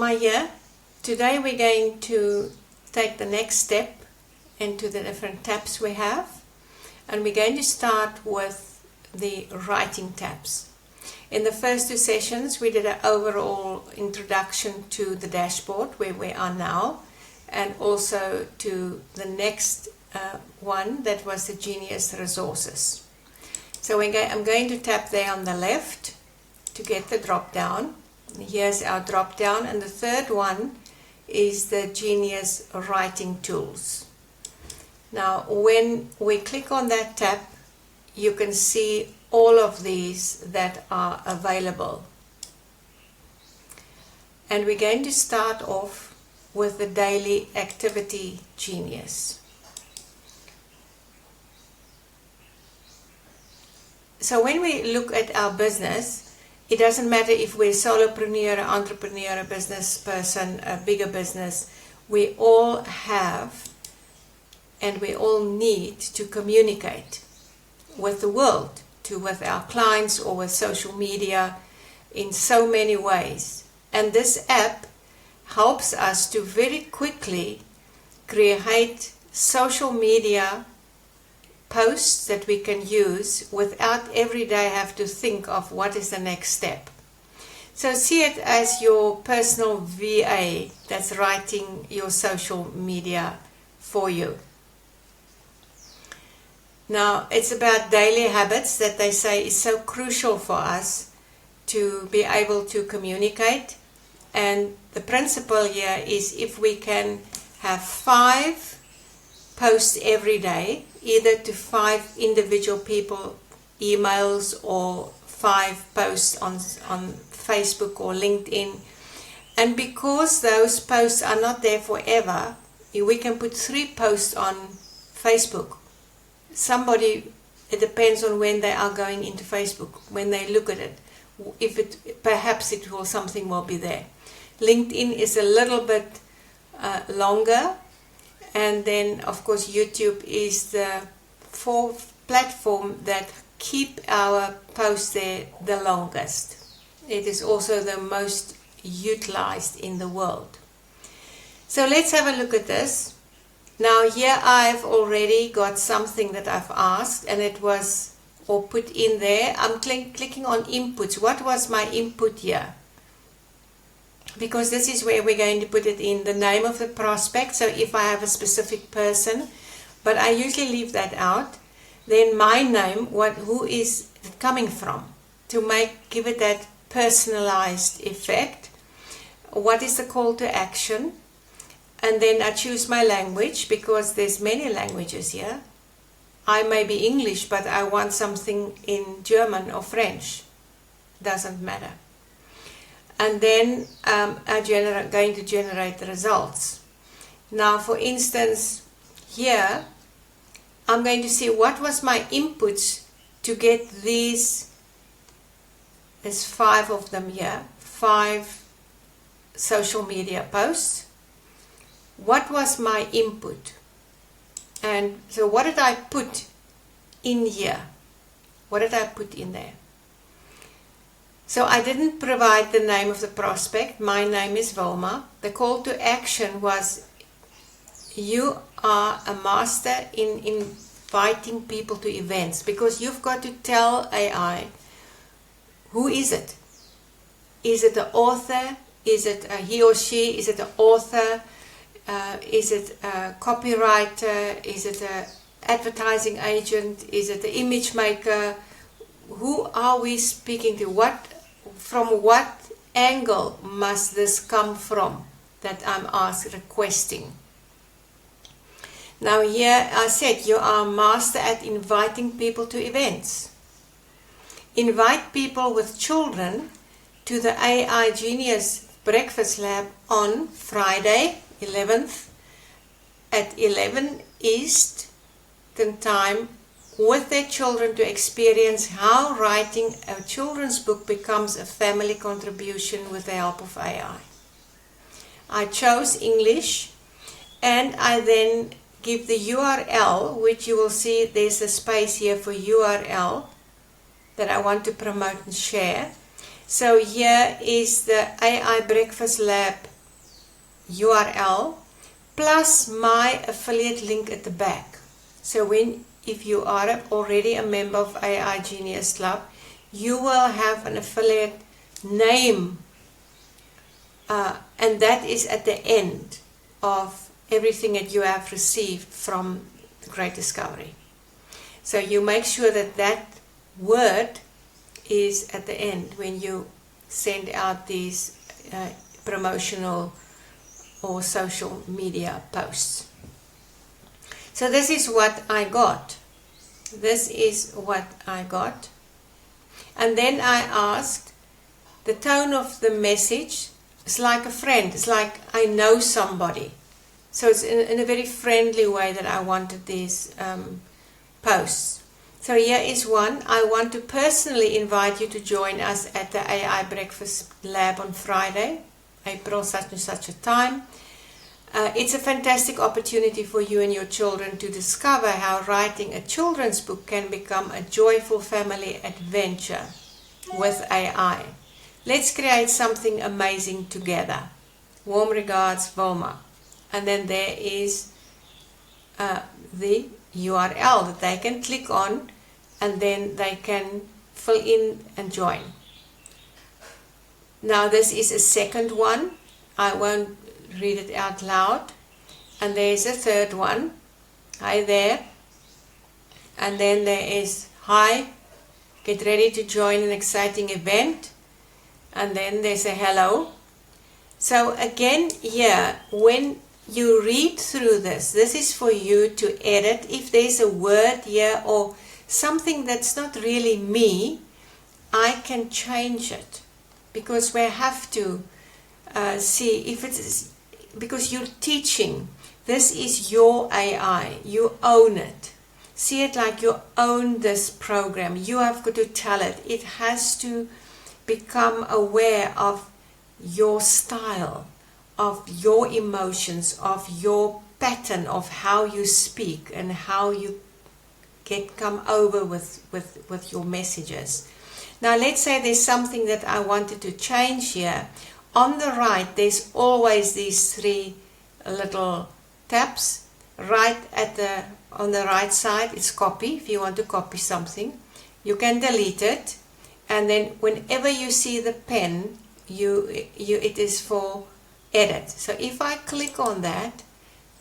Wilma here. Today we're going to take the next step into the different tabs we have, and we're going to start with the writing tabs. In the first two sessions we did an overall introduction to the dashboard where we are now, and also to the next one, that was the Genius Resources. So I'm going to tap there on the left to get the drop down. Here's our drop down, and the third one is the Genius Writing Tools. Now when we click on that tab, you can see all of these that are available. And we're going to start off with the Daily Activity Genius. So when we look at our business, it doesn't matter if we're a solopreneur, an entrepreneur, a business person, a bigger business, we all have and we all need to communicate with the world, with our clients or with social media in so many ways. And this app helps us to very quickly create social media posts that we can use without every day have to think of what is the next step. So see it as your personal VA that's writing your social media for you. Now it's about daily habits that they say is so crucial for us to be able to communicate, and the principle here is if we can have 5 posts every day, either to 5 individual people, emails, or 5 posts on Facebook or LinkedIn. And because those posts are not there forever, we can put 3 posts on Facebook. It depends on when they are going into Facebook, when they look at it. Perhaps something will be there. LinkedIn is a little bit longer. And then, of course, YouTube is the platform that keep our posts there the longest. It is also the most utilized in the world. So let's have a look at this. Now here I've already got something that I've asked, and it was put in there. I'm clicking on inputs. What was my input here? Because this is where we're going to put it in, the name of the prospect. So if I have a specific person, but I usually leave that out, then my name, who is it coming from, to give it that personalized effect. What is the call to action? And then I choose my language, because there's many languages here. I may be English, but I want something in German or French. Doesn't matter. And then I'm going to generate the results. Now, for instance, here I'm going to see what was my inputs to get these. There's 5 of them here, 5 social media posts. What was my input? And so what did I put in here? What did I put in there? So I didn't provide the name of the prospect. My name is Wilma. The call to action was, you are a master in inviting people to events, because you've got to tell AI, who is it? Is it the author? Is it he or she? Is it the author? Is it a copywriter? Is it an advertising agent? Is it the image maker? Who are we speaking to? From what angle must this come from that I'm requesting? Now here I said you are a master at inviting people to events. Invite people with children to the AI Genius Breakfast Lab on Friday 11th at 11 Eastern Time, with their children, to experience how writing a children's book becomes a family contribution with the help of AI. I chose English, and I then give the URL, which you will see there's a space here for URL that I want to promote and share. So here is the AI Breakfast Lab URL plus my affiliate link at the back. So if you are already a member of AI Genius Club, you will have an affiliate name, and that is at the end of everything that you have received from the Great Discovery. So you make sure that that word is at the end when you send out these promotional or social media posts. So this is what I got. This is what I got. And then I asked, the tone of the message is like a friend. It's like I know somebody. So it's in a very friendly way that I wanted these posts. So here is one. I want to personally invite you to join us at the AI Breakfast Lab on Friday, April such and such a time. It's a fantastic opportunity for you and your children to discover how writing a children's book can become a joyful family adventure with AI. Let's create something amazing together. Warm regards, Wilma. And then there is the URL that they can click on, and then they can fill in and join. Now this is a second one. I won't read it out loud. And there is a third one. Hi there. And then there is, hi, get ready to join an exciting event. And then there's a hello. So again here, when you read through this is for you to edit. If there's a word here or something that's not really me, I can change it, because we have to see if it is, because you're teaching. This is your AI. You own it. See it like you own this program. You have got to tell it. It has to become aware of your style, of your emotions, of your pattern of how you speak and how you come over with your messages. Now let's say there's something that I wanted to change here. On the right, there's always these three little tabs. Right on the right side, it's copy. If you want to copy something, you can delete it. And then whenever you see the pen, it is for edit. So if I click on that,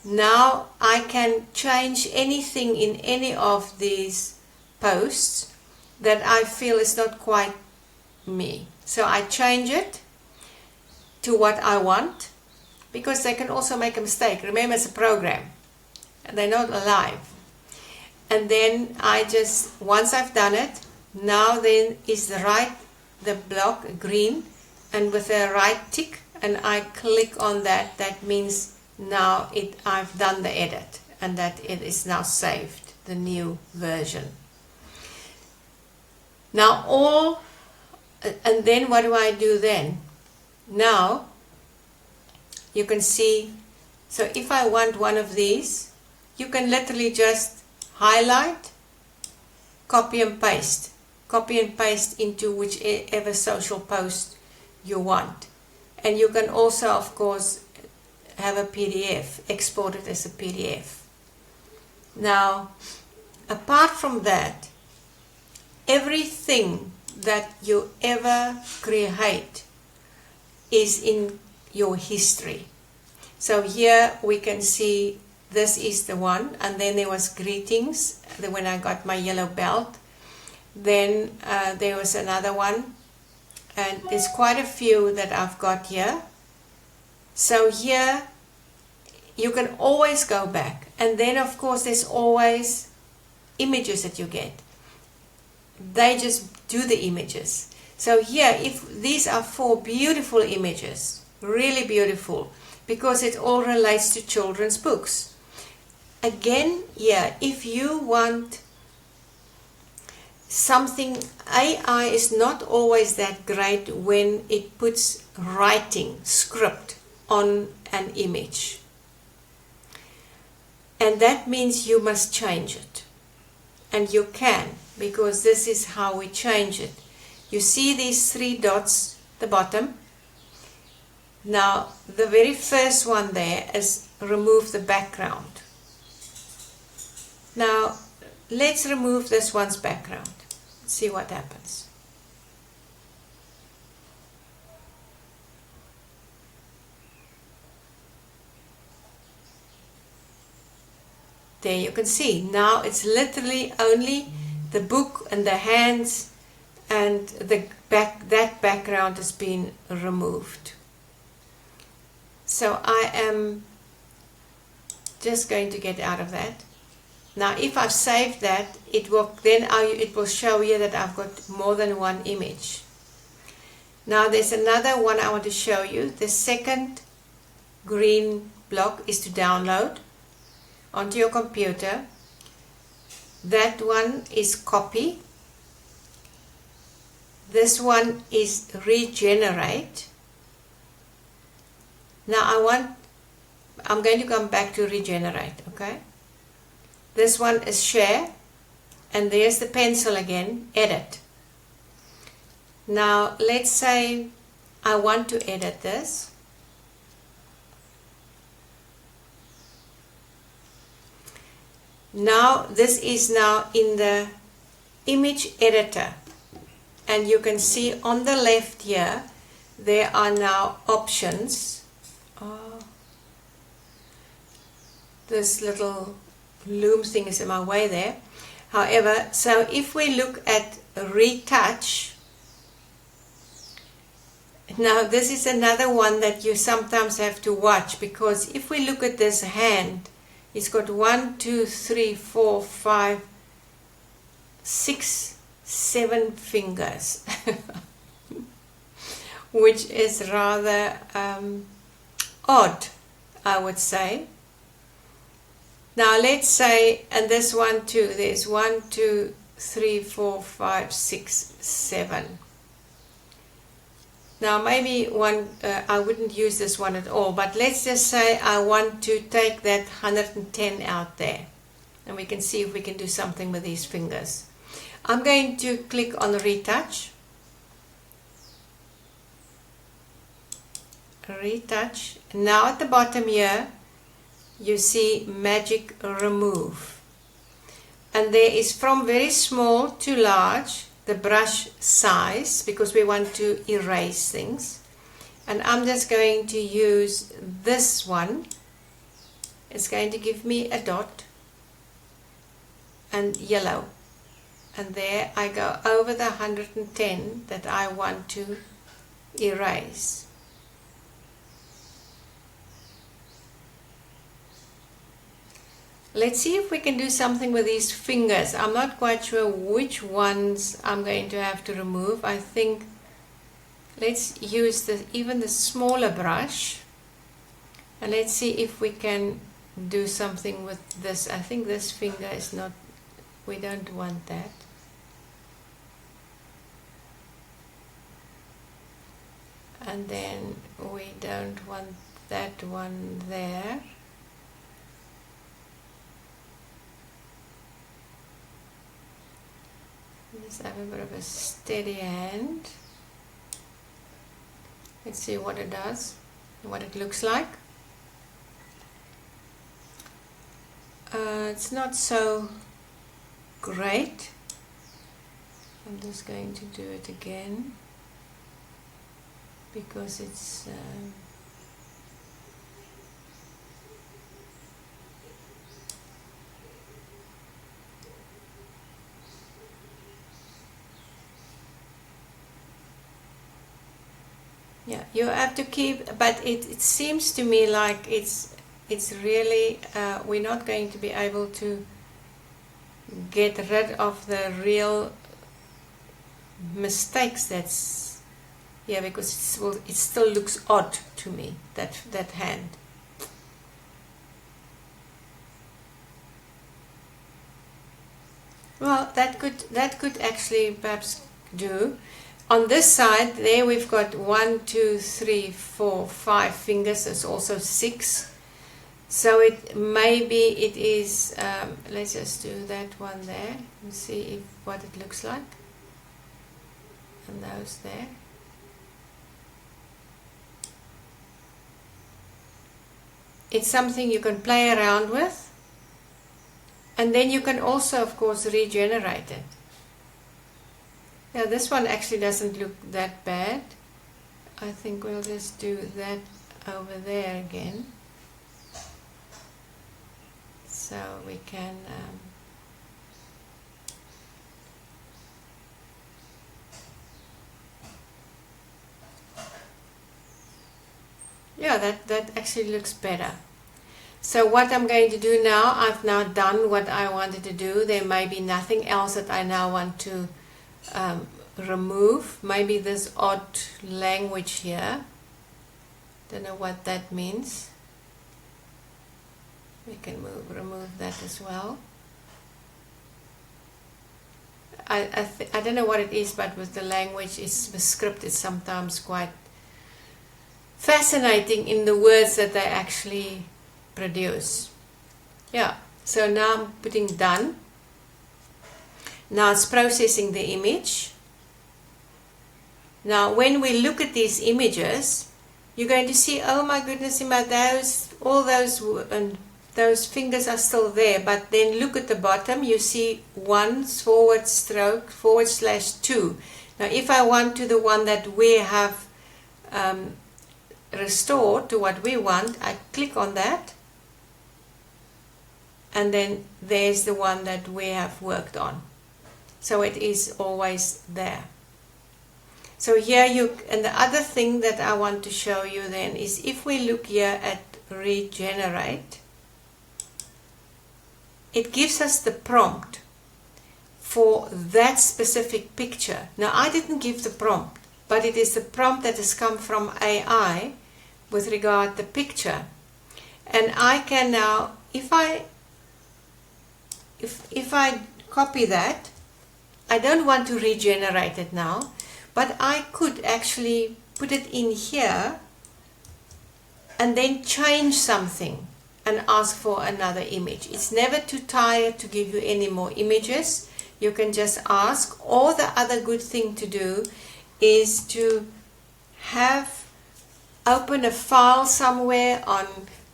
now I can change anything in any of these posts that I feel is not quite me. So I change it to what I want, because they can also make a mistake. Remember, it's a program and they're not alive. And then once I've done it, now then is the block green, and with a right tick, and I click on that, that means now I've done the edit, and that it is now saved, the new version. Now and then what do I do then? Now you can see, so if I want one of these, you can literally just highlight, copy and paste into whichever social post you want. And you can also, of course, have a PDF, export it as a PDF. Now, apart from that, everything that you ever create is in your history. So here we can see this is the one, and then there was greetings when I got my yellow belt. Then there was another one, and there's quite a few that I've got here. So here you can always go back, and then of course there's always images that you get. They just do the images. So here, if these are 4 beautiful images, really beautiful, because it all relates to children's books. Again, yeah, if you want something, AI is not always that great when it puts writing, script on an image. And that means you must change it. And you can, because this is how we change it. You see these 3 dots at the bottom. Now the very first one there is remove the background. Now let's remove this one's background. See what happens. There you can see, now it's literally only the book and the hands, and that background has been removed. So I am just going to get out of that. Now if I've saved that, it will show you that I've got more than one image. Now there's another one I want to show you. The second green block is to download onto your computer. That one is copy. This one is regenerate. Now I'm going to come back to regenerate, okay? This one is share, and there's the pencil again, edit. Now let's say I want to edit this. Now this is now in the image editor, and you can see on the left here there are now options. This little loom thing is in my way there. However, so if we look at retouch, now this is another one that you sometimes have to watch, because if we look at this hand, it's got 1, 2, 3, 4, 5, 6, 7 fingers, which is rather odd, I would say. Now let's say, and this one too, there's 1, 2, 3, 4, 5, 6, 7. Now maybe I wouldn't use this one at all, but let's just say I want to take that 110 out there, and we can see if we can do something with these fingers. I'm going to click on retouch. Retouch. Now at the bottom here you see magic remove, and there is from very small to large the brush size, because we want to erase things. And I'm just going to use this one. It's going to give me a dot and yellow, and there I go over the 110 that I want to erase. Let's see if we can do something with these fingers. I'm not quite sure which ones I'm going to have to remove. I think let's use even the smaller brush, and let's see if we can do something with this. I think this finger is not, we don't want that. And then we don't want that one there. Just have a bit of a steady hand. Let's see what it does, what it looks like. It's not so great. I'm just going to do it again because it's yeah, you have to keep, but it seems to me like it's really we're not going to be able to get rid of the real mistakes that's here, because it still looks odd to me, that hand. Well, that could actually perhaps do. On this side, there we've got 1, 2, 3, 4, 5 fingers. There's also 6. So maybe it is. Let's just do that one there and see what it looks like. And those there. it's something you can play around with, and then you can also, of course, regenerate it. Now this one actually doesn't look that bad. I think we'll just do that over there again, so we can yeah, that actually looks better. So what I'm going to do now, I've now done what I wanted to do. There may be nothing else that I now want to remove. Maybe this odd language here. Don't know what that means. We can remove that as well. I don't know what it is, but with the language, the script is sometimes quite fascinating in the words that they actually produce. Yeah, so now I'm putting done. Now it's processing the image. Now when we look at these images, you're going to see, oh my goodness, all those fingers are still there, but then look at the bottom, you see 1//2. Now if I want to the one that we have restored to what we want, I click on that, and then there's the one that we have worked on. So it is always there. So here and the other thing that I want to show you then is, if we look here at regenerate, it gives us the prompt for that specific picture. Now I didn't give the prompt, but it is the prompt that has come from AI with regard to the picture. And I can now, if I copy that, I don't want to regenerate it now, but I could actually put it in here and then change something and ask for another image. It's never too tired to give you any more images. You can just ask. Or the other good thing to do is to open a file somewhere on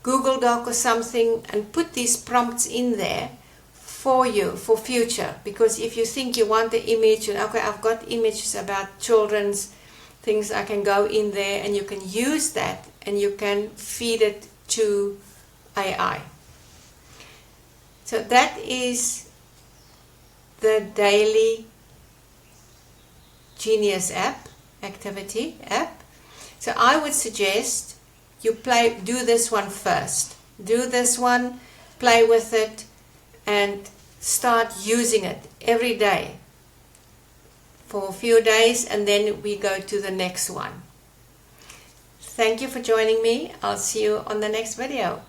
Google Doc or something and put these prompts in there for you for future. Because if you think you want the image, and okay, I've got images about children's things, I can go in there and you can use that and you can feed it to AI. So that is the Daily Genius activity app. So I would suggest you do this one first. Do this one, play with it, and start using it every day for a few days, and then we go to the next one. Thank you for joining me. I'll see you on the next video.